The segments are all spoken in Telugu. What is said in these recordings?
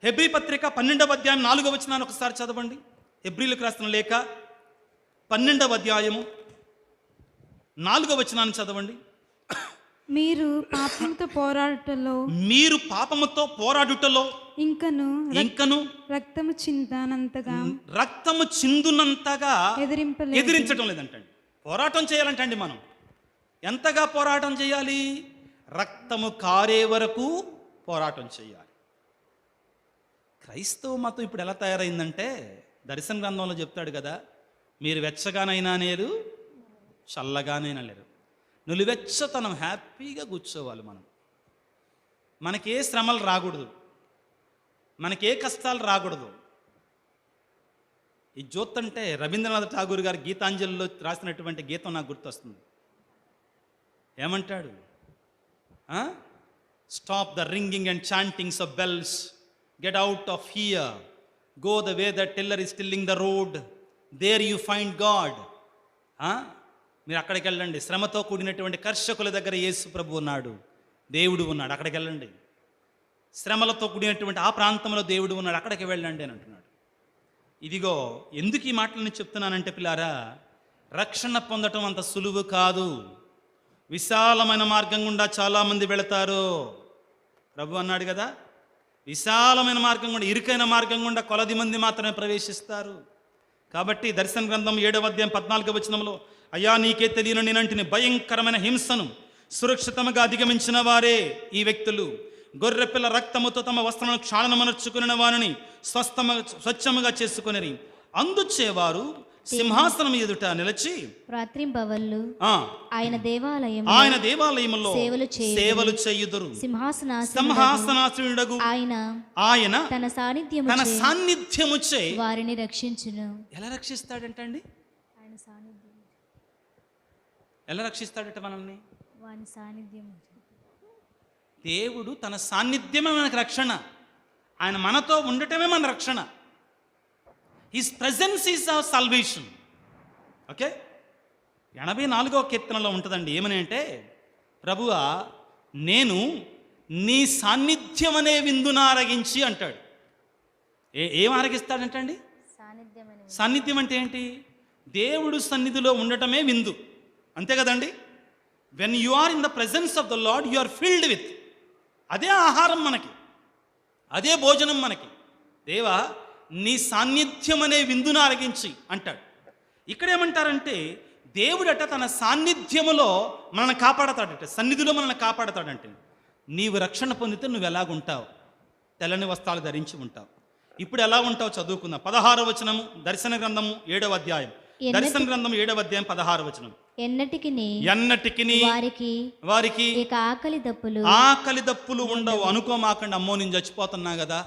హెబ్రీ పత్రిక 12వ అధ్యాయం 4వ వచనాన్ని ఒకసారి చదవండి. హెబ్రీలకు రాసిన లేఖ 12వ అధ్యాయము 4వ వచనాన్ని చదవండి. మీరు పాపముతో పోరాడుటలో ఇంకను రక్తము చిందునంతగా ఎదిరించడం లేదంటండి. పోరాటం చేయాలంటండి. మనం ఎంతగా పోరాటం చేయాలి? రక్తము కారే వరకు పోరాటం చేయాలి. క్రైస్తవ మతం ఇప్పుడు ఎలా తయారైందంటే, దర్శన గ్రంథంలో చెప్తాడు కదా, మీరు వెచ్చగానైనా లేరు, చల్లగానైనా లేరు, నులివెచ్చతనం, హ్యాపీగా కూర్చోవాలి. మనకే శ్రమలు రాకూడదు, మనకే కష్టాలు రాకూడదు. ఈ జోతంటే రవీంద్రనాథ్ ఠాగూర్ గారు గీతాంజలిలో రాసినటువంటి గీతం నాకు గుర్తొస్తుంది. ఏమంటాడు? Stop the ringing and chantings of bells, get out of here, go the way the tiller is tilling the road, there you find God. మీరు అక్కడికి వెళ్ళండి. శ్రమతో కూడినటువంటి కర్షకుల దగ్గర యేసు ప్రభు ఉన్నాడు, దేవుడు ఉన్నాడు, అక్కడికి వెళ్ళండి. శ్రమలతో కూడినటువంటి ఆ ప్రాంతంలో దేవుడు ఉన్నాడు, అక్కడికి వెళ్ళండి అని అంటున్నాడు. ఇదిగో ఎందుకు ఈ మాటలను చెప్తున్నానంటే పిల్లారా, రక్షణ పొందటం అంత సులువు కాదు. విశాలమైన మార్గం గుండా చాలామంది వెళతారు. ప్రభు అన్నాడు కదా, విశాలమైన మార్గం గుండా, ఇరుకైన మార్గం గుండా కొలది మంది మాత్రమే ప్రవేశిస్తారు. కాబట్టి దర్శన గ్రంథం 7వ అధ్యాయం 14వ వచనంలో, అయ్యా నీకే తెలియను నేనంటిని, భయంకరమైన హింసను సురక్షితంగా అధిగమించిన వారే ఈ వ్యక్తులు. గొర్రెపిల్ల రక్తముతో తమ వస్త్రములను క్షాళనమనర్చుకుని వారిని స్వచ్ఛముగా చేసుకుని అందుచేవారు సింహాసనం ఎదుట నిలిచి రాత్రింబవళ్ళు ఆయన దేవాలయములో సేవలు చేయుదురు. సింహాసనాసీనుడగు ఆయన తన సాన్నిధ్యముచే వారిని రక్షించును. ఎలా రక్షిస్తాడంటండి? ఆయన సాన్నిధ్యం. ఎలా రక్షిస్తాడట మనల్ని? వాని సాన్నిధ్యం. దేవుడు తన సాన్నిధ్యమే మనకు రక్షణ. ఆయన మనతో ఉండటమే మన రక్షణ. His presence is our salvation. Okay, 84వ కీర్తనలో ఉంటుందండి. ఏమని అంటే, ప్రభువా నేను నీ సాన్నిధ్యం అనే విందును ఆరగించి అంటాడు. ఏం ఆరగిస్తాడంటండి? సాన్నిధ్యం అంటే ఏంటి? దేవుడు సన్నిధిలో ఉండటమే విందు, అంతే కదండి. When you are in the presence of the Lord you are filled with, అదే ఆహారం మనకి, అదే భోజనం మనకి. దేవా నీ సాన్నిధ్యం అనే విందును ఆరగించి అంటాడు. ఇక్కడ ఏమంటారంటే, దేవుడట తన సాన్నిధ్యములో మనల్ని కాపాడతాడట, సన్నిధిలో మనల్ని కాపాడతాడంటే. నీవు రక్షణ పొందితే నువ్వు ఎలాగుంటావు? తెల్లని వస్త్రాలు ధరించి ఉంటావు. ఇప్పుడు ఎలా ఉంటావు చదువుకుందాం. 16వ వచనము, దర్శన గ్రంథము 7వ అధ్యాయం, దర్శన గ్రంథం 7వ అధ్యాయం 16వ వచనం. ఎన్నటికి వారికి ఆకలి దప్పులు ఉండవు. అనుకోమాకండి, అమ్మో నేను చచ్చిపోతున్నా కదా,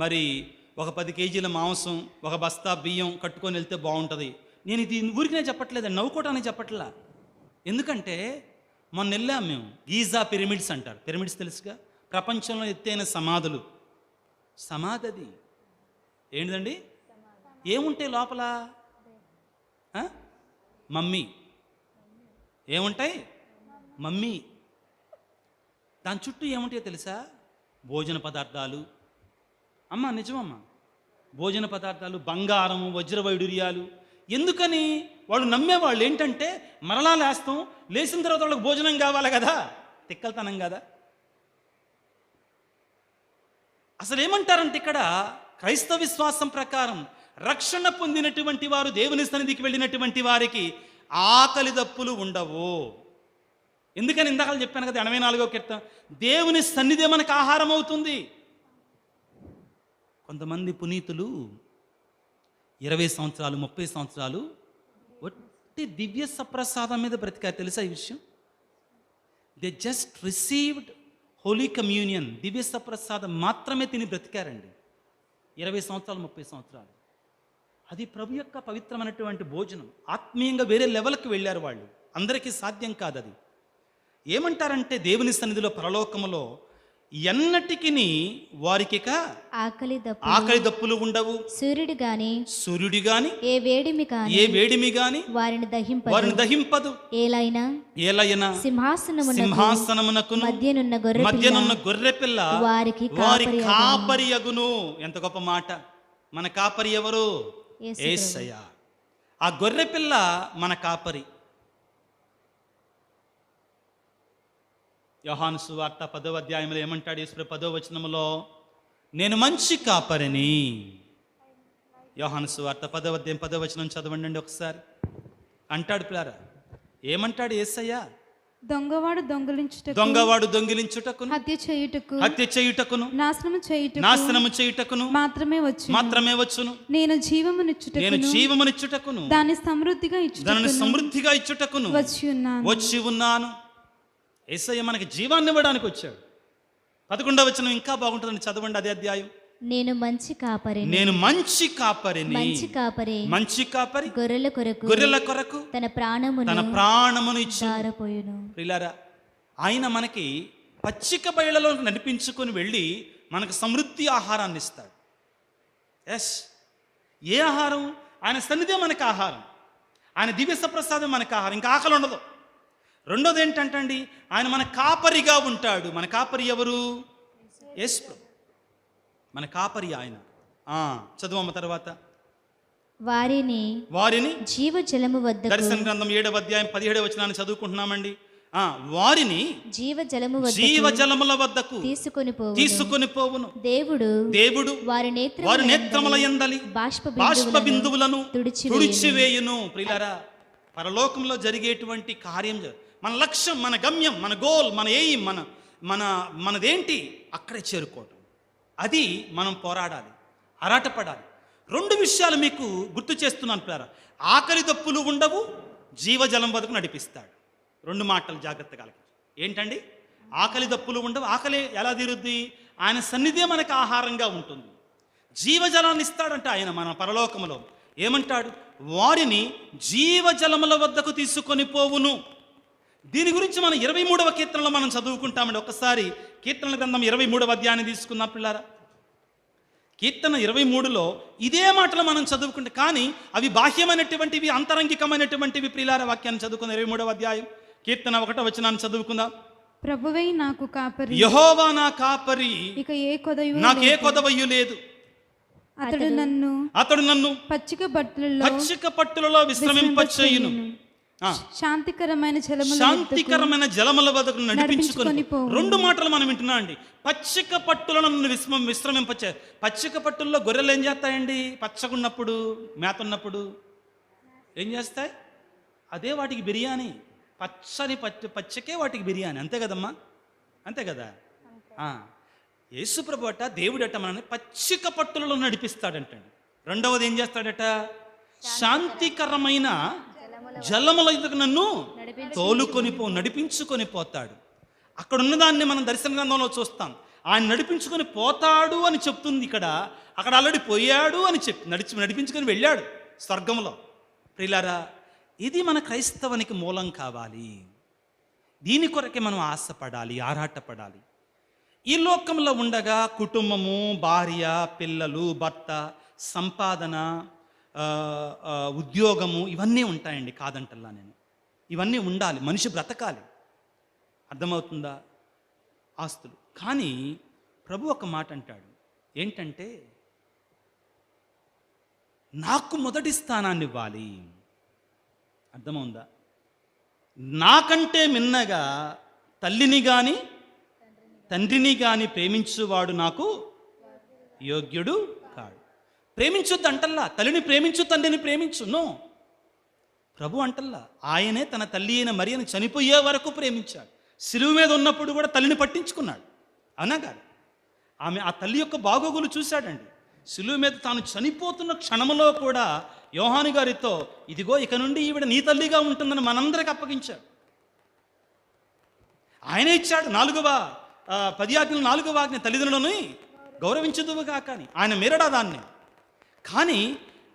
మరి ఒక 10 కేజీల మాంసం, ఒక బస్తా బియ్యం కట్టుకొని వెళ్తే బాగుంటుంది. నేను ఇది ఊరికినే చెప్పట్లేదండి, నవ్వుకోవటానికి చెప్పట్లా. ఎందుకంటే మొన్న వెళ్ళాం మేము, గీజా పిరమిడ్స్ అంటారు. పిరమిడ్స్ తెలుసుగా, ప్రపంచంలో ఎత్తైన సమాధులు. సమాధి అది ఏంటిదండి? ఏముంటాయి లోపల? మమ్మీ. ఏముంటాయి? మమ్మీ. దాని చుట్టూ ఏముంటాయో తెలుసా? భోజన పదార్థాలు. అమ్మ నిజమమ్మా, భోజన పదార్థాలు, బంగారము, వజ్రవైడూర్యాలు. ఎందుకని? వాళ్ళు నమ్మేవాళ్ళు ఏంటంటే, మరలా లేస్తాం, లేచిన తర్వాత వాళ్ళకి భోజనం కావాలి కదా, తిక్కలతనం కదా. అసలు ఏమంటారంటే, ఇక్కడ క్రైస్తవ విశ్వాసం ప్రకారం రక్షణ పొందినటువంటి వారు, దేవుని సన్నిధికి వెళ్ళినటువంటి వారికి ఆకలి దప్పులు ఉండవు. ఎందుకని? ఇందాక చెప్పాను కదా, 84వ కీర్తన, దేవుని సన్నిధి మనకు ఆహారం అవుతుంది. కొంతమంది పునీతులు 20 సంవత్సరాలు 30 సంవత్సరాలు ఒట్టి దివ్య సప్రసాదం మీద బ్రతికారు. తెలుసా ఈ విషయం? They just received holy communion, దివ్య సప్రసాదం మాత్రమే తిని బ్రతికారండి 20 సంవత్సరాలు 30 సంవత్సరాలు. అది ప్రభు యొక్క పవిత్రమైనటువంటి భోజనం. ఆత్మీయంగా వేరే లెవెల్కి వెళ్ళారు వాళ్ళు. అందరికీ సాధ్యం కాదు అది. ఏమంటారంటే, దేవుని సన్నిధిలో పరలోకములో ఎన్నటికిని వారికిక ఆకలి దప్పు ఆకలి దప్పులు ఉండవు. సూర్యుడు గాని ఏ వేడిమి గాని వారిని వారిని దహింపదు. ఏలైనా సింహాసనమునకును మధ్యనున్న గొర్రెపిల్ల వారి కాపరి అగును. ఎంత గొప్ప మాట! మన కాపరి ఎవరు? యేసయ్య. ఆ గొర్రెపిల్ల మన కాపరి. యోహాను సువార్త 10వ అధ్యాయంలో ఏమంటాడు యేసు? 10వ వచనములో, నేను మంచి కాపరిని. యోహాను సువార్త 10వ అధ్యాయం 10వ వచనం చదవండి ఒకసారి. అంటాడు పిల్లారా, ఏమంటాడు యేసయ్య? దొంగవాడు దొంగిలించుటకును హత్య చేయుటకును నాశనము చేయుటకును మాత్రమే వచ్చును. నేను జీవమునిచ్చుటకును దాన్ని సమృద్ధిగా ఇచ్చుటకును వచ్చి ఉన్నాను. యేసయ్య మనకి జీవాన్ని ఇవ్వడానికి వచ్చాడు. 11వ వచనం ఇంకా బాగుంటుందని చదవండి, అదే అధ్యాయం. నేను మంచి కాపరిని మంచి కాపరి గొర్రెల కొరకు తన ప్రాణమును ఇచ్చారపోయును. ప్రియులారా, ఆయన మనకి పచ్చిక బయళ్ళలో నడిపించుకొని వెళ్ళి మనకు సమృద్ధి ఆహారాన్ని ఇస్తాడు. ఎస్, ఏ ఆహారం? ఆయన సన్నిధే మనకు ఆహారం. ఆయన దివ్య సప్రసాదం మనకు ఆహారం. ఇంకా ఆకలి ఉండదు. రెండోది ఏంటంటండి, ఆయన మన కాపరిగా ఉంటాడు. మన కాపరి ఎవరు? యేసు ప్రభు మన కాపరి ఆయన. చదువమ్మ తర్వాత. వారిని జీవజలము వద్ద, దర్శన గ్రంథం 7వ అధ్యాయం 17వ వచనాన్ని చదువుకుంటున్నామండి. వారిని జీవజలముల వద్దకు తీసుకొని పోవును. దేవుడు వారి నేత్రముల యందలి బాష్ప బిందువులను తుడిచివేయును. ప్రియులారా, పరలోకంలో జరిగేటువంటి కార్యం, మన లక్ష్యం, మన గమ్యం, మన గోల్, మన ఎయిమ్, మనదేంటి? అక్కడే చేరుకోవటం. అది మనం పోరాడాలి, ఆరాటపడాలి. 2 విషయాలు మీకు గుర్తు చేస్తున్నాను పిల్లారా. ఆకలి దప్పులు ఉండవు, జీవజలం వద్దకు నడిపిస్తాడు. 2 మాటలు జాగ్రత్తగా ఆలకించండి. ఏంటండి? ఆకలి దప్పులు ఉండవు. ఆకలి ఎలా తీరుద్ది? ఆయన సన్నిధే మనకు ఆహారంగా ఉంటుంది. జీవజలాన్ని ఇస్తాడంట ఆయన మన పరలోకములో. ఏమంటాడు? వారిని జీవజలముల వద్దకు తీసుకొని పోవును. దీని గురించి మనం 23వ కీర్తనలో మనం చదువుకుంటామండి. ఒకసారి కీర్తనల గ్రంథం 23వ అధ్యాయాన్ని తీసుకున్న పిల్లారా. కీర్తన 23లో ఇదే మాటలు మనం చదువుకుంటే, కానీ అవి బాహ్యమైనటువంటివి, అంతరంగికమైనటువంటివి. ప్రియులార, వాక్యాన్ని చదువుకున్న 23వ అధ్యాయం కీర్తన 1వ వచనాన్ని చదువుకుందాం. ప్రభువే నాకు కాపరి, యెహోవా నా కాపరి, ఇక నాకు ఏ కొదవయు లేదు. అతడు నన్ను పచ్చిక పట్టులలో విశ్రమింపచేయును. శాంతికరమైన జలముల వద్దకు నడిపించుకొని. 2 మాటలు మనం వింటున్నాం అండి. పచ్చిక పట్టులను విశ్రమింపచే. పచ్చిక పట్టుల్లో గొర్రెలు ఏం చేస్తాయండి? పచ్చగున్నప్పుడు, మేతున్నప్పుడు ఏం చేస్తాయి? అదే వాటికి బిర్యానీ. పచ్చికే వాటికి బిర్యానీ. అంతే కదమ్మా, అంతే కదా. యేసుప్రభు అట, దేవుడట మనల్ని పచ్చిక పట్టులలో నడిపిస్తాడంటండి. రెండవది ఏం చేస్తాడట? శాంతికరమైన జలముల ఎదుగు నన్ను నడిపించుకొని పోతాడు. అక్కడ ఉన్నదాన్ని మనం దర్శన గ్రంథంలో చూస్తాం. ఆయన నడిపించుకొని పోతాడు అని చెప్తుంది ఇక్కడ. అక్కడ ఆల్రెడీ పోయాడు అని నడిపించుకొని వెళ్ళాడు స్వర్గంలో. ప్రియులారా, ఇది మన క్రైస్తవానికి మూలం కావాలి. దీని కొరకే మనం ఆశపడాలి, ఆరాటపడాలి. ఈ లోకంలో ఉండగా కుటుంబము, భార్య, పిల్లలు, భర్త, సంపాదన, ఉద్యోగము ఇవన్నీ ఉంటాయండి, కాదంటల్లా నేను. ఇవన్నీ ఉండాలి, మనిషి బ్రతకాలి. అర్థమవుతుందా? ఆస్తులు. కానీ ప్రభు ఒక మాట అంటాడు. ఏంటంటే, నాకు మొదటి స్థానాన్ని ఇవ్వాలి. అర్థమవుందా? నాకంటే మిన్నగా తల్లిని కానీ తండ్రిని కానీ ప్రేమించువాడు నాకు యోగ్యుడు కాడు. ప్రేమించొద్దు అంటల్లా. తల్లిని ప్రేమించు, తండ్రిని ప్రేమించు. నో, ప్రభు అంటల్లా. ఆయనే తన తల్లి అయిన మరియను చనిపోయే వరకు ప్రేమించాడు. శిలువ మీద ఉన్నప్పుడు కూడా తల్లిని పట్టించుకున్నాడు. అవునా కాదు? ఆమె ఆ తల్లి యొక్క బాగోగులు చూశాడండి. శిలువ మీద తాను చనిపోతున్న క్షణంలో కూడా యోహాను గారితో, ఇదిగో ఇక నుండి ఈవిడ నీ తల్లిగా ఉంటుందని మనందరికి అప్పగించాడు. ఆయనే ఇచ్చాడు 10 ఆజ్ఞలు 4వ ఆజ్ఞ, తల్లిదండ్రులను గౌరవించదువుగా. కానీ ఆయన మీరడా దాన్ని. కానీ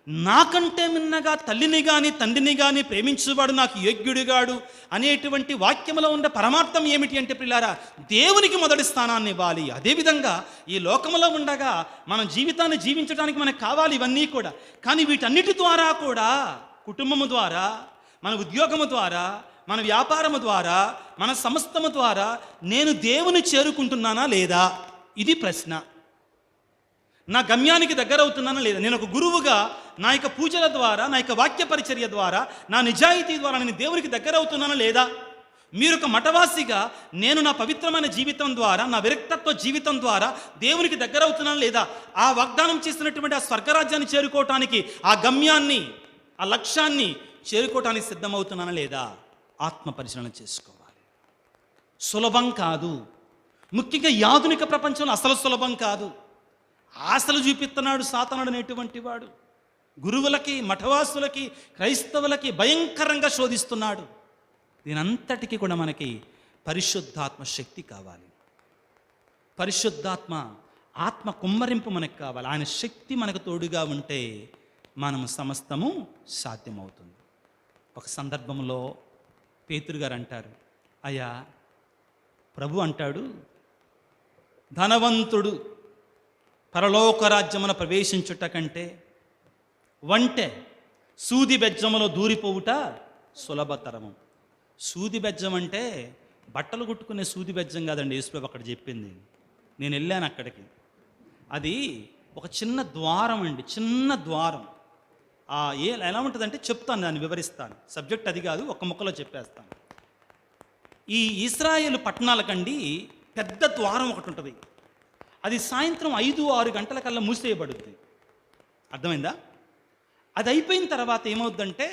నాకంటే మిన్నగా తల్లిని కానీ తండ్రిని కానీ ప్రేమించువాడు నాకు యోగ్యుడిగాడు అనేటువంటి వాక్యంలో ఉండే పరమార్థం ఏమిటి అంటే ప్రియులారా, దేవునికి మొదటి స్థానాన్ని ఇవ్వాలి. అదేవిధంగా ఈ లోకంలో ఉండగా మనం జీవితాన్ని జీవించడానికి మనకు కావాలి ఇవన్నీ కూడా. కానీ వీటన్నిటి ద్వారా కూడా, కుటుంబము ద్వారా, మన ఉద్యోగము ద్వారా, మన వ్యాపారము ద్వారా, మన సమస్తము ద్వారా నేను దేవుని చేరుకుంటున్నానా లేదా, ఇది ప్రశ్న. నా గమ్యానికి దగ్గర అవుతున్నానా లేదా, నేను ఒక గురువుగా నా యొక్క పూజల ద్వారా, నా యొక్క వాక్య పరిచర్య ద్వారా, నా నిజాయితీ ద్వారా నేను దేవునికి దగ్గర అవుతున్నానా లేదా, మీరు ఒక మఠవాసిగా నేను నా పవిత్రమైన జీవితం ద్వారా, నా విరక్తత్వ జీవితం ద్వారా దేవునికి దగ్గర అవుతున్నానా లేదా, ఆ వాగ్దానం చేసినటువంటి ఆ స్వర్గరాజ్యాన్ని చేరుకోవటానికి, ఆ గమ్యాన్ని, ఆ లక్ష్యాన్ని చేరుకోవటానికి సిద్ధమవుతున్నానా లేదా, ఆత్మ పరిశీలన చేసుకోవాలి. సులభం కాదు. ముఖ్యంగా ఈ ఆధునిక ప్రపంచంలో అసలు సులభం కాదు. ఆశలు చూపిస్తున్నాడు సాతానుడు అనేటువంటి వాడు. గురువులకి, మఠవాసులకి, క్రైస్తవులకి భయంకరంగా శోధిస్తున్నాడు. దీనంతటికీ కూడా మనకి పరిశుద్ధాత్మ శక్తి కావాలి. పరిశుద్ధాత్మ ఆత్మ కుమ్మరింపు మనకు కావాలి. ఆయన శక్తి మనకు తోడుగా ఉంటే మనము సమస్తము సాధ్యమవుతుంది. ఒక సందర్భంలో పేతురు గారు అంటారు, అయ్యా ప్రభు అంటాడు, ధనవంతుడు పరలోక రాజ్యమున ప్రవేశించుట కంటే వంటె సూది బెజ్జములో దూరిపోవుట సులభతరము. సూది బెజ్జం అంటే బట్టలు కుట్టుకునే సూది బెజ్జం కాదండి. యేసుప్రభు అక్కడ చెప్పింది. నేను వెళ్ళాను అక్కడికి. అది ఒక చిన్న ద్వారం అండి, చిన్న ద్వారం. ఎలా ఉంటుందంటే చెప్తాను, దాన్ని వివరిస్తాను. సబ్జెక్ట్ అది కాదు, ఒక ముక్కలో చెప్పేస్తాను. ఈ ఇశ్రాయేలు పట్టణాలకండి పెద్ద ద్వారం ఒకటి ఉంటుంది. అది సాయంత్రం 5-6 గంటల కల్లా మూసేయబడుద్ది. అర్థమైందా? అది అయిపోయిన తర్వాత ఏమవుద్దంటే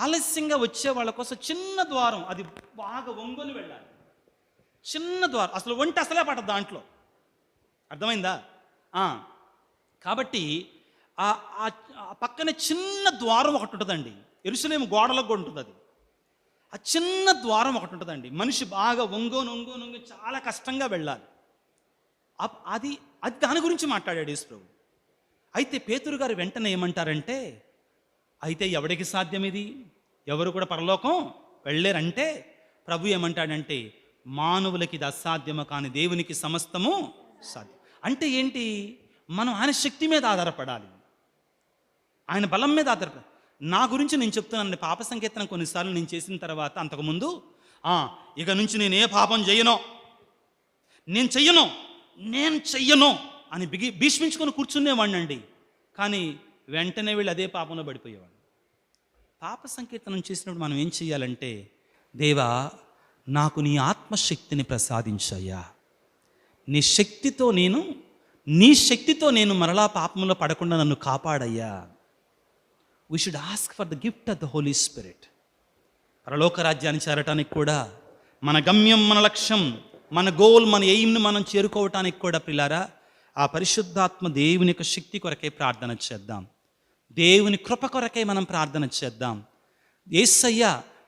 ఆలస్యంగా వచ్చే వాళ్ళ కోసం చిన్న ద్వారం, అది బాగా వంగుని వెళ్ళాలి. చిన్న ద్వారం, అసలు వంట అసలే పడదు దాంట్లో. అర్థమైందా? కాబట్టి ఆ పక్కనే చిన్న ద్వారం ఒకటి ఉంటుందండి. యెరూషలేము గోడలకు కూడా ఉంటుంది. అది ఆ చిన్న ద్వారం ఒకటి ఉంటుందండి. మనిషి బాగా వంగోను చాలా కష్టంగా వెళ్ళాలి. అది దాని గురించి మాట్లాడాడు యేసుప్రభు. అయితే పేతురు గారు వెంటనే ఏమంటారంటే, అయితే ఎవడికి సాధ్యం ఇది, ఎవరు కూడా పరలోకం వెళ్ళారంటే ప్రభు ఏమంటాడంటే, మానవులకి ఇది అసాధ్యము కానీ దేవునికి సమస్తము సాధ్యం. అంటే ఏంటి? మనం ఆయన శక్తి మీద ఆధారపడాలి, ఆయన బలం మీద ఆధారపడాలి. నా గురించి నేను చెప్తున్నాను. పాప సంకీర్తన కొన్నిసార్లు నేను చేసిన తర్వాత, అంతకుముందు ఇక నుంచి నేను ఏ పాపం చేయను, నేను చెయ్యను అని భీష్మించుకొని కూర్చునేవాడిని అండి. కానీ వెంటనే వీళ్ళు అదే పాపంలో పడిపోయేవాడు. పాప సంకీర్తనం చేసినప్పుడు మనం ఏం చెయ్యాలంటే, దేవా నాకు నీ ఆత్మశక్తిని ప్రసాదించయ్యా, నీ శక్తితో నేను మరలా పాపంలో పడకుండా నన్ను కాపాడయ్యా. We should ask for the gift of the Holy Spirit. పరలోక రాజ్యాన్ని చేరటానికి కూడా మన గమ్యం, మన లక్ష్యం, మన గోల్, మన ఎయిమ్ని మనం చేరుకోవటానికి కూడా ప్రియులారా ఆ పరిశుద్ధాత్మ దేవుని యొక్క శక్తి కొరకే ప్రార్థన చేద్దాం. దేవుని కృప కొరకే మనం ప్రార్థన చేద్దాం. యేసయ్య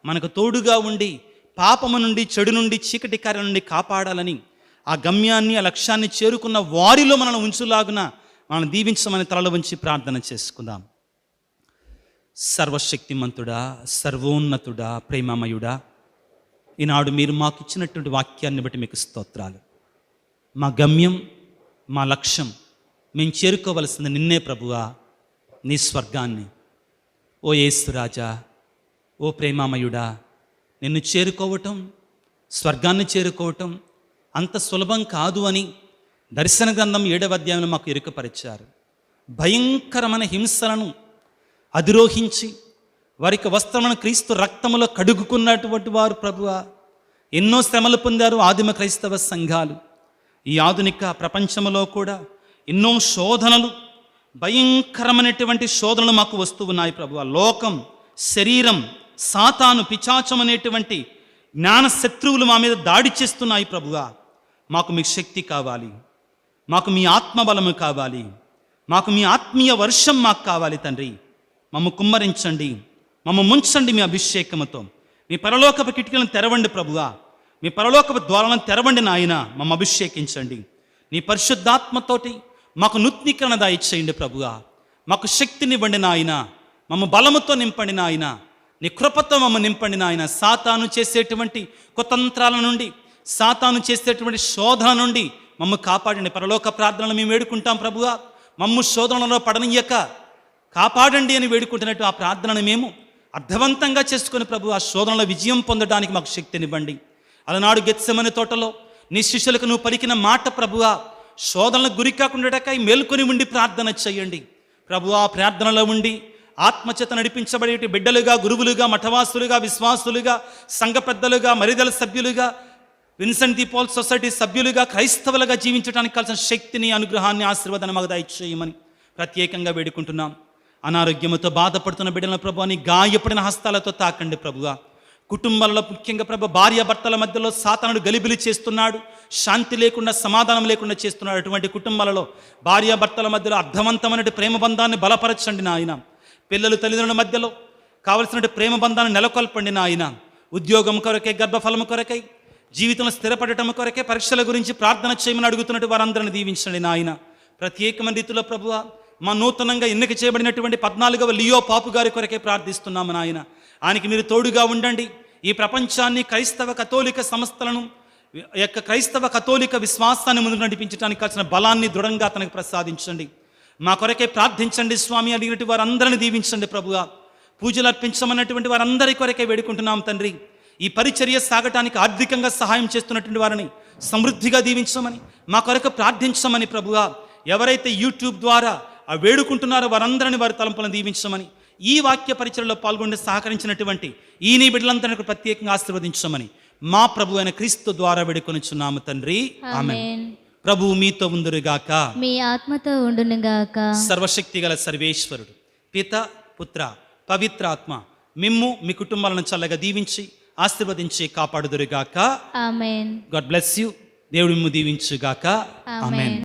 మనకు తోడుగా ఉండి పాపము నుండి, చెడు నుండి, చీకటి కార్యం నుండి కాపాడాలని, ఆ గమ్యాన్ని, ఆ లక్ష్యాన్ని చేరుకున్న వారిలో మనల్ని ఉంచులాగున మనం దీవించమని తలలో ఉంచి ప్రార్థన చేసుకుందాం. సర్వశక్తిమంతుడా, సర్వోన్నతుడా, ప్రేమమయుడా, ఈనాడు మీరు మాకు ఇచ్చినటువంటి వాక్యాన్ని బట్టి మీకు స్తోత్రాలు. మా గమ్యం, మా లక్ష్యం, మేము చేరుకోవలసింది నిన్నే ప్రభువా, నీ స్వర్గాన్ని. ఓ యేసురాజా, ఓ ప్రేమామయుడా, నిన్ను చేరుకోవటం, స్వర్గాన్ని చేరుకోవటం అంత సులభం కాదు అని దర్శన గ్రంథం 7వ అధ్యాయంలో మాకు ఎరుకపరిచారు. భయంకరమైన హింసలను అధిరోహించి వారికి వస్త్రములను క్రీస్తు రక్తములో కడుగుకున్నటువంటి వారు ప్రభువా, ఎన్నో శ్రమలు పొందారు ఆదిమ క్రైస్తవ సంఘాలు. ఈ ఆధునిక ప్రపంచంలో కూడా ఎన్నో శోధనలు, భయంకరమైనటువంటి శోధనలు మాకు వస్తూ ఉన్నాయి ప్రభువా. లోకం, శరీరం, సాతాను, పిచాచం అనేటువంటి జ్ఞాన శత్రువులు మా మీద దాడి చేస్తున్నాయి ప్రభువా. మాకు మీ శక్తి కావాలి, మాకు మీ ఆత్మబలము కావాలి, మాకు మీ ఆత్మీయ వర్షం మాకు కావాలి తండ్రి. మమ్మ కుమ్మరించండి, మమ్మ ముంచండి మీ అభిషేకముతో. మీ పరలోకపు కిటికలను తెరవండి ప్రభువా, మీ పరలోకపు ద్వారాలను తెరవండి నాయన. మమ్మ అభిషేకించండి, నీ పరిశుద్ధాత్మతోటి మాకు నూతనీకరణ దయచేయండి ప్రభువా. మాకు శక్తినివ్వండి నాయన, మమ్మ బలముతో నింపండి నాయన, నీ కృపతో మమ్మ నింపండి నాయన. సాతాను చేసేటువంటి కుతంత్రాల నుండి, సాతాను చేసేటువంటి శోధన నుండి మమ్మ కాపాడండి. పరలోక ప్రార్థనలు మేము వేడుకుంటాం ప్రభువా, మమ్ము శోధనలో పడనీయక కాపాడండి అని వేడుకుంటున్నట్టు ఆ ప్రార్థనను మేము అర్థవంతంగా చేసుకుని ప్రభు ఆ శోధనలో విజయం పొందడానికి మాకు శక్తినివ్వండి. అలనాడు గెత్సెమనే తోటలో నీ శిష్యులకు నువ్వు పలికిన మాట ప్రభువా, శోధనలకు గురి కాకుండాటకై మేల్కొని ఉండి ప్రార్థన చేయండి ప్రభువా. ఆ ప్రార్థనలో ఉండి ఆత్మచేత నడిపించబడే బిడ్డలుగా, గురువులుగా, మఠవాసులుగా, విశ్వాసులుగా, సంఘ పెద్దలుగా, మరిదల సభ్యులుగా, విన్సెంట్ ది పాల్ సొసైటీ సభ్యులుగా, క్రైస్తవులుగా జీవించడానికి కావాల్సిన శక్తిని, అనుగ్రహాన్ని, ఆశీర్వాదాన్ని మాకు దయచేయమని ప్రత్యేకంగా వేడుకుంటున్నాం. అనారోగ్యముతో బాధపడుతున్న బిడ్డల ప్రభువా, నీ గాయపడిన హస్తాలతో తాకండి ప్రభువా. కుటుంబాలలో ముఖ్యంగా ప్రభు భార్యాభర్తల మధ్యలో సాతానుడు గలిబిలి చేస్తున్నాడు, శాంతి లేకుండా, సమాధానం లేకుండా చేస్తున్నాడు. అటువంటి కుటుంబాలలో భార్యాభర్తల మధ్యలో అర్థవంతమైన ప్రేమ బంధాన్ని బలపరచండి నాయన. పిల్లలు తల్లిదండ్రుల మధ్యలో కావలసిన ప్రేమ బంధాన్ని నెలకొల్పండి నాయన. ఉద్యోగం కొరకై, గర్భఫలం కొరకై, జీవితంలో స్థిరపడటం కొరకే, పరీక్షల గురించి ప్రార్థన చేయమని అడుగుతున్నట్టు వారందరిని దీవించండి నాయన. ప్రత్యేకమైన రీతిలో ప్రభువా, మా నూతనంగా ఎన్నిక చేయబడినటువంటి 14వ లియో పాపు గారి కొరకే ప్రార్థిస్తున్నాము నాయన. ఆయనకి మీరు తోడుగా ఉండండి. ఈ ప్రపంచాన్ని, క్రైస్తవ కథోలిక సంస్థలను, యొక్క క్రైస్తవ కథోలిక విశ్వాసాన్ని ముందుకు నడిపించడానికి కావాల్సిన బలాన్ని దృఢంగా తనకు ప్రసాదించండి. మా కొరకే ప్రార్థించండి స్వామి. అడిగినట్టు వారందరిని దీవించండి ప్రభువా. పూజలు అర్పించమన్నటువంటి వారందరి కొరకే వేడుకుంటున్నాం తండ్రి. ఈ పరిచర్య సాగటానికి ఆర్థికంగా సహాయం చేస్తున్నటువంటి వారిని సమృద్ధిగా దీవించమని, మా కొరకు ప్రార్థించమని ప్రభువా. ఎవరైతే యూట్యూబ్ ద్వారా ఆ వేడుకుంటున్నారో వారందరిని వారి తలంపులను దీవించమని, ఈ వాక్య పరిచర్యలో పాల్గొని సహకరించినటువంటి ఈ నీ బిడ్డలందరినీ ప్రత్యేకంగా ఆశీర్వదించమని మా ప్రభు అయిన క్రీస్తు ద్వారా వేడుకొనిచున్నాము తండ్రి. ఆమేన్. ప్రభువు మీతో ఉందురుగాక, మీ ఆత్మతో ఉండునుగాక. సర్వశక్తి గల సర్వేశ్వరుడు పిత, పుత్ర, పవిత్ర ఆత్మ మిమ్ము మీ కుటుంబాలను చల్లగా దీవించి ఆశీర్వదించి కాపాడుదురుగాక. ఆమేన్. God bless you. దేవుడు మిమ్ము దీవించుగాక. ఆమేన్.